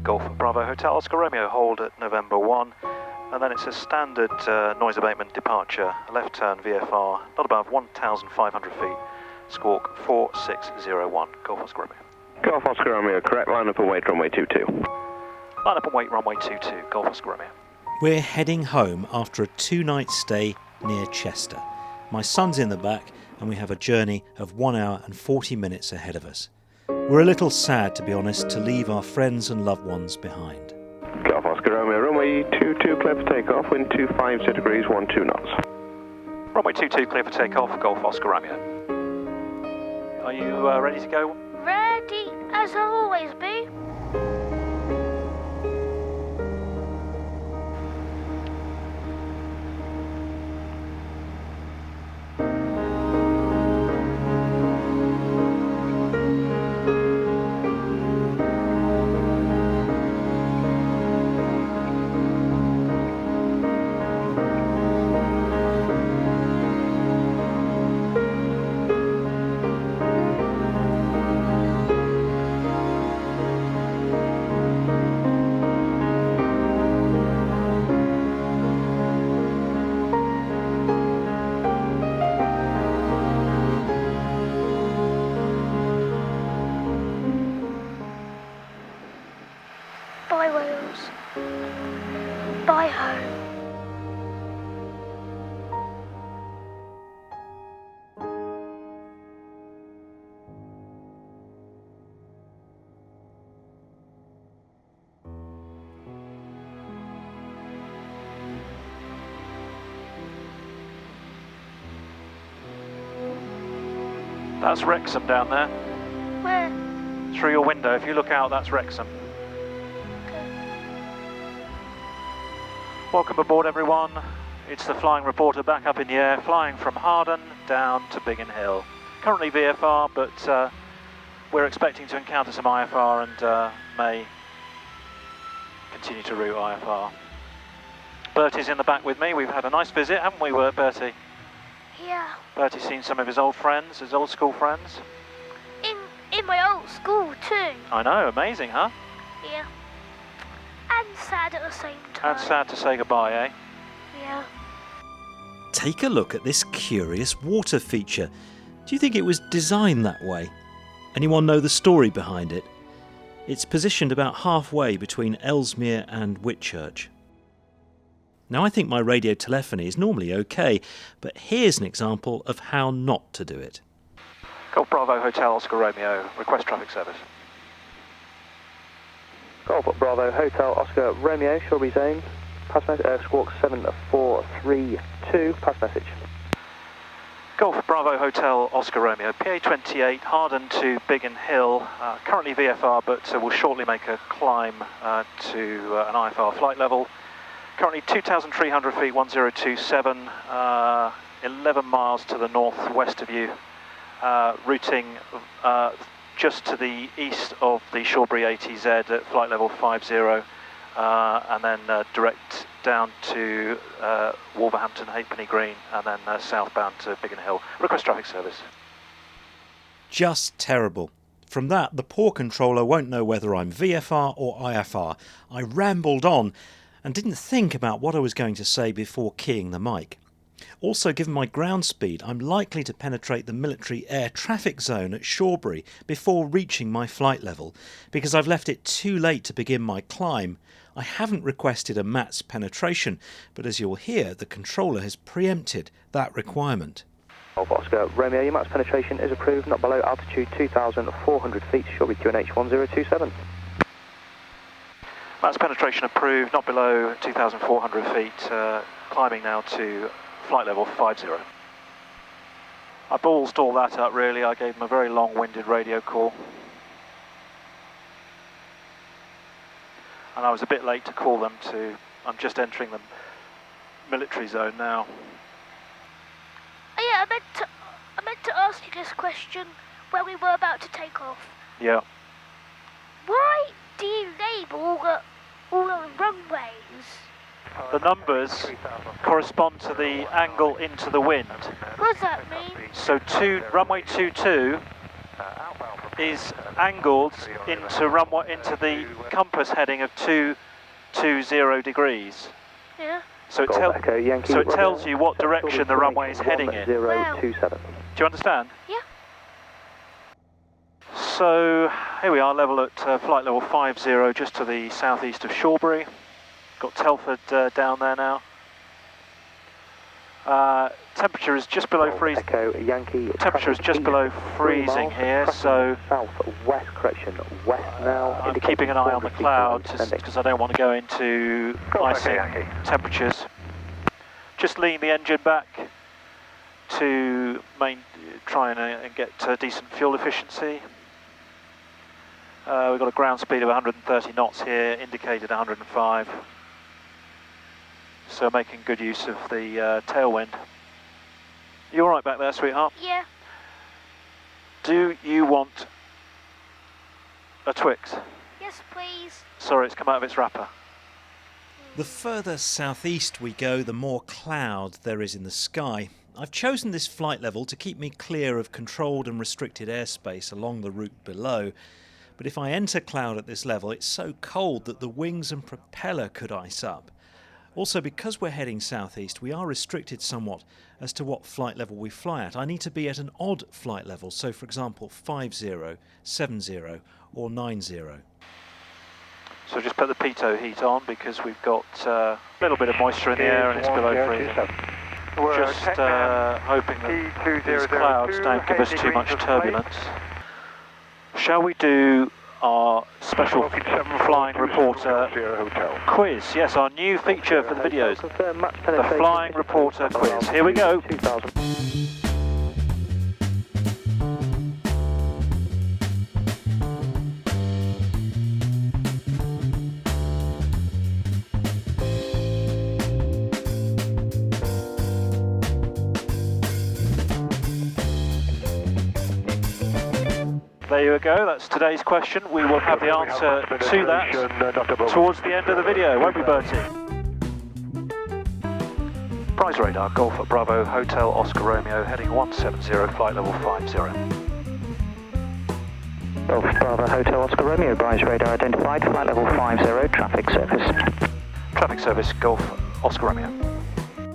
Golf Bravo Hotel Oscar Romeo, hold at November 1. And then it's a standard noise abatement departure, a left turn VFR, not above 1,500 feet, squawk 4601, Golf Oscar Romeo. Golf Oscar Romeo, correct, line up and wait runway 22. Line up and wait runway 22, Golf Oscar Romeo. We're heading home after a 2-night stay near Chester. My son's in the back and we have a journey of 1 hour and 40 minutes ahead of us. We're a little sad, to be honest, to leave our friends and loved ones behind. Golf Oscar Romeo, runway 22 clear for takeoff, wind 25 degrees, 12 knots. Runway 22 clear for takeoff, Golf Oscar Romeo. Are you ready to go? Ready as I'll always be. Bye Wales. Bye home. That's Wrexham down there. Where? Through your window, if you look out, that's Wrexham. Welcome aboard everyone. It's the flying reporter back up in the air, flying from Hawarden down to Biggin Hill. Currently VFR, but we're expecting to encounter some IFR and may continue to route IFR. Bertie's in the back with me. We've had a nice visit, haven't we, Bertie? Yeah. Bertie's seen some of his old friends, his old school friends. In my old school too. I know, amazing, huh? Yeah. And sad at the same time. And sad to say goodbye, eh? Yeah. Take a look at this curious water feature. Do you think it was designed that way? Anyone know the story behind it? It's positioned about halfway between Ellesmere and Whitchurch. Now, I think my radio telephony is normally okay, but here's an example of how not to do it. Golf Bravo Hotel Oscar Romeo, request traffic service. Golf Bravo Hotel Oscar Romeo, Shoreby Zone, pass message, squawk 7432, pass message. Golf Bravo Hotel Oscar Romeo, PA28 Hawarden to Biggin Hill, currently VFR, but will shortly make a climb to an IFR flight level. Currently 2,300 feet, 1027, 11 miles to the northwest of you, routing just to the east of the Shoreby ATZ at flight level 50, and then direct down to Wolverhampton, Halfpenny Green, and then southbound to Biggin Hill. Request traffic service. Just terrible. From that, the poor controller won't know whether I'm VFR or IFR. I rambled on and didn't think about what I was going to say before keying the mic. Also, given my ground speed, I'm likely to penetrate the military air traffic zone at Shoreby before reaching my flight level, because I've left it too late to begin my climb. I haven't requested a MATS penetration, but as you'll hear, the controller has preempted that requirement. Golf Oscar Romeo, your MATS penetration is approved, not below altitude 2,400 feet, Shoreby QNH 1027. MATS penetration approved, not below 2,400 feet, climbing now to flight level 50. I ballsed all that up really, I gave them a very long-winded radio call. And I was a bit late to call them I'm just entering the military zone now. Oh yeah, I meant to ask you this question when we were about to take off. Yeah. Why do you label all the runways? The numbers correspond to the angle into the wind. What does that mean? So runway 22 is angled into the compass heading of 220 degrees. Yeah. So it, Golf Echo Yankee, so it tells you what direction the runway is heading in. 1027. Do you understand? Yeah. So here we are, level at flight level 50, just to the southeast of Shawbury. Got Telford down there now. Temperature is just below freezing. Echo Yankee. Temperature is just below freezing here, so southwest, correction, west now. I'm keeping an eye on the clouds because I don't want to go into icing temperatures. Just lean the engine back to try and get decent fuel efficiency. We've got a ground speed of 130 knots here, indicated 105. So making good use of the tailwind. You all right back there, sweetheart? Yeah. Do you want a Twix? Yes, please. Sorry, it's come out of its wrapper. The further southeast we go, the more cloud there is in the sky. I've chosen this flight level to keep me clear of controlled and restricted airspace along the route below. But if I enter cloud at this level, it's so cold that the wings and propeller could ice up. Also, because we're heading southeast, we are restricted somewhat as to what flight level we fly at. I need to be at an odd flight level, so for example 50, 70 or 90. So just put the pitot heat on because we've got a little bit of moisture in the air and it's below freezing. Just hoping that these clouds don't give us too much turbulence. Shall we do our special flying reporter quiz? Yes, our new feature for the videos, the flying reporter quiz. Here we go. There you go, that's today's question. We will have the answer to that towards the end of the video, won't we, Bertie? Brize radar, Golf at Bravo, Hotel Oscar Romeo, heading 170, flight level 50. Golf Bravo, Hotel Oscar Romeo, Brize radar identified, flight level 50, traffic service. Traffic service, Golf Oscar Romeo.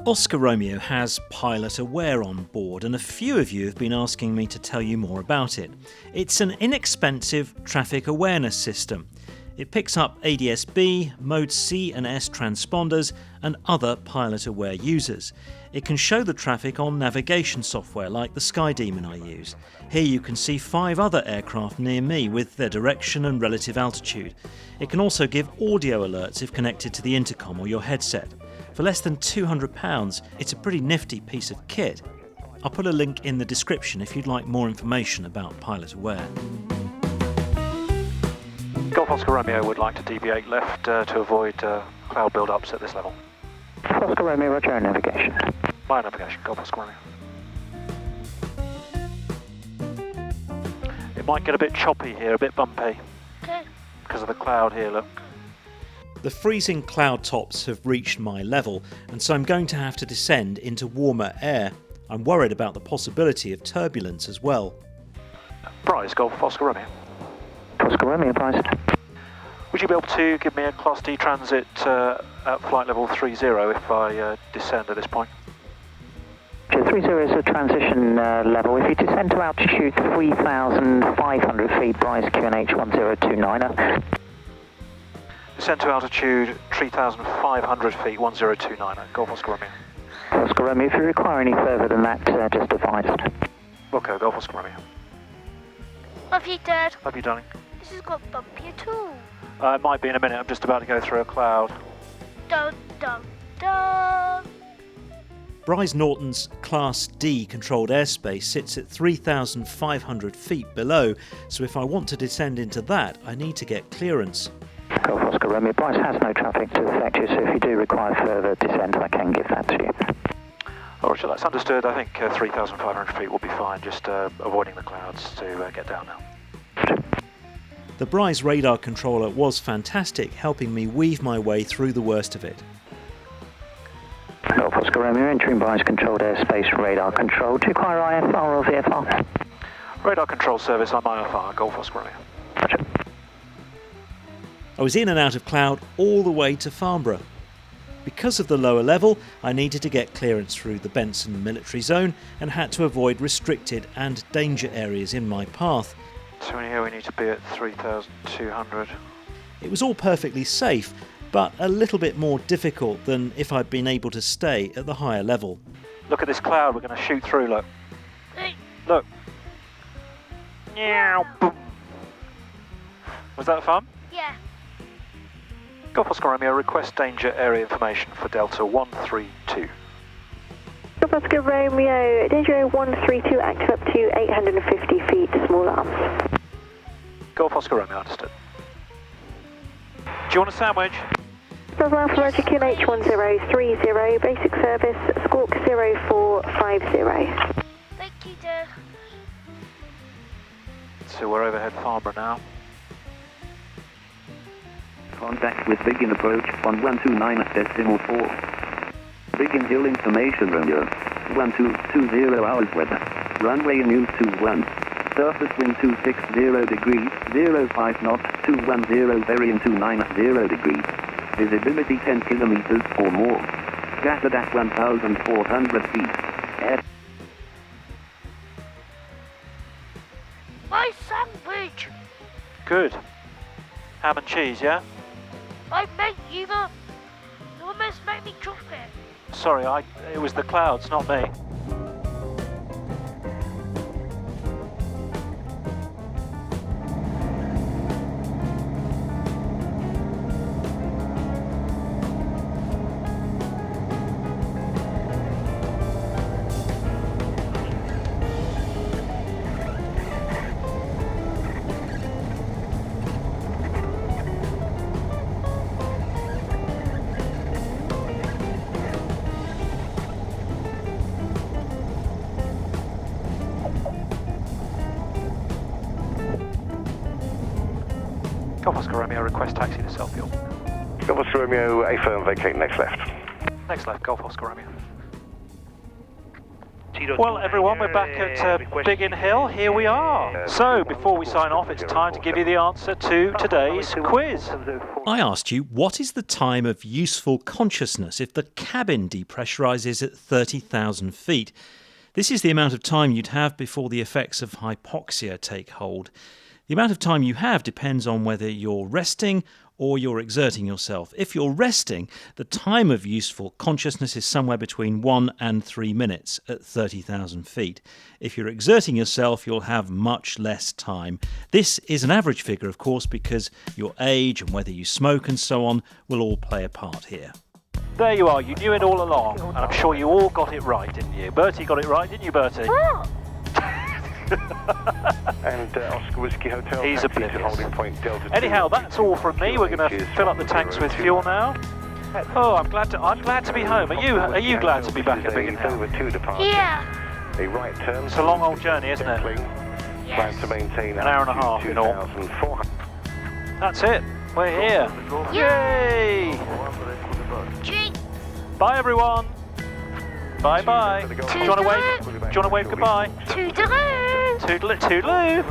Oscar Romeo has pilot aware on board, and a few of you have been asking me to tell you more about it. It's an inexpensive traffic awareness system. It picks up ADS-B, Mode C and S transponders and other pilot aware users. It can show the traffic on navigation software like the Sky Demon I use. Here you can see 5 other aircraft near me with their direction and relative altitude. It can also give audio alerts if connected to the intercom or your headset. For less than £200, it's a pretty nifty piece of kit. I'll put a link in the description if you'd like more information about Pilot Aware. Golf Oscar Romeo would like to deviate left to avoid cloud build-ups at this level. Oscar Romeo, roger, navigation. My navigation, Golf Oscar Romeo. It might get a bit choppy here, a bit bumpy. Okay. Because of the cloud here, look. The freezing cloud tops have reached my level, and so I'm going to have to descend into warmer air. I'm worried about the possibility of turbulence as well. Brize, Golf Oscar Romeo. Oscar Romeo, Brize. Would you be able to give me a Class D transit at flight level 30 if I descend at this point? 30 is a transition level. If you descend to altitude 3,500 feet, Brize QNH 1029er. Descend to altitude 3,500 feet, 1029, Golf Oscar Romeo. Oscar Romeo, if you require any further than that, just advise. Okay, Golf Oscar Romeo. Love you, Dad. Love you, darling. This has got bumpier too. It might be in a minute, I'm just about to go through a cloud. Dun, dun, dun. Brize Norton's Class D controlled airspace sits at 3,500 feet below, so if I want to descend into that, I need to get clearance. Golf Oscar Romeo, Brize has no traffic to affect you, so if you do require further descent, I can give that to you. All right, so that's understood. I think 3,500 feet will be fine, just avoiding the clouds to get down now. The Brize radar controller was fantastic, helping me weave my way through the worst of it. Golf Oscar Romeo, entering Brize controlled airspace radar control. Do you require IFR or VFR? Radar control service, I'm IFR, Golf Oscar Romeo. Roger. I was in and out of cloud all the way to Farnborough. Because of the lower level, I needed to get clearance through the Benson military zone and had to avoid restricted and danger areas in my path. So in here we need to be at 3,200. It was all perfectly safe, but a little bit more difficult than if I'd been able to stay at the higher level. Look at this cloud we're going to shoot through, look. Hey, Look. Meow, boom. Was that fun? yeah. Golf Oscar Romeo, request danger area information for Delta 132. Golf Oscar Romeo, danger area 132, active up to 850 feet, small arms. Golf Oscar Romeo, understood. Do you want a sandwich? South Alpha Roger QNH 1030, basic service, squawk 0450. Thank you, dear. So we're overhead Farnborough now. Contact with Biggin approach 1129.4. Biggin Hill information Romeo. 1220 hours weather. Runway news 21. Surface wind 260 degrees, 05 knots, 210 variant 290 degrees. Visibility 10 kilometers or more. Scattered at 1,400 feet. Air. My sandwich! Good. Ham and cheese, yeah? I meant you, but you almost made me drop it. Sorry, it was the clouds, not me. Golf Oscar Romeo, request taxi to Selfield. Golf Oscar Romeo, A firm, vacate next left. Next left, Golf Oscar Romeo. Well, everyone, we're back at Biggin Hill. Here we are. So, before we sign off, it's time to give you the answer to today's quiz. I asked you, what is the time of useful consciousness if the cabin depressurizes at 30,000 feet? This is the amount of time you'd have before the effects of hypoxia take hold. The amount of time you have depends on whether you're resting or you're exerting yourself. If you're resting, the time of useful consciousness is somewhere between 1 and 3 minutes at 30,000 feet. If you're exerting yourself, you'll have much less time. This is an average figure, of course, because your age and whether you smoke and so on will all play a part here. There you are, you knew it all along, and I'm sure you all got it right, didn't you? Bertie got it right, didn't you, Bertie? What? And Oscar Whiskey Hotel. He's taxi to oblivious. holding point Delta 2. Anyhow, that's all from me. We're going to fill up the tanks with fuel now. Oh, I'm glad to be home. Are you glad to be back at Biggin Hill? Over 2 departure. Yeah. A right turn. It's a long old journey, isn't it? Plan to maintain An hour and a half in all. 2,400. That's it. We're here. Yay! Gee, Bye, everyone. Bye bye. Do you want to wave? Do you want to wave goodbye? toodaloo. Toodaloo.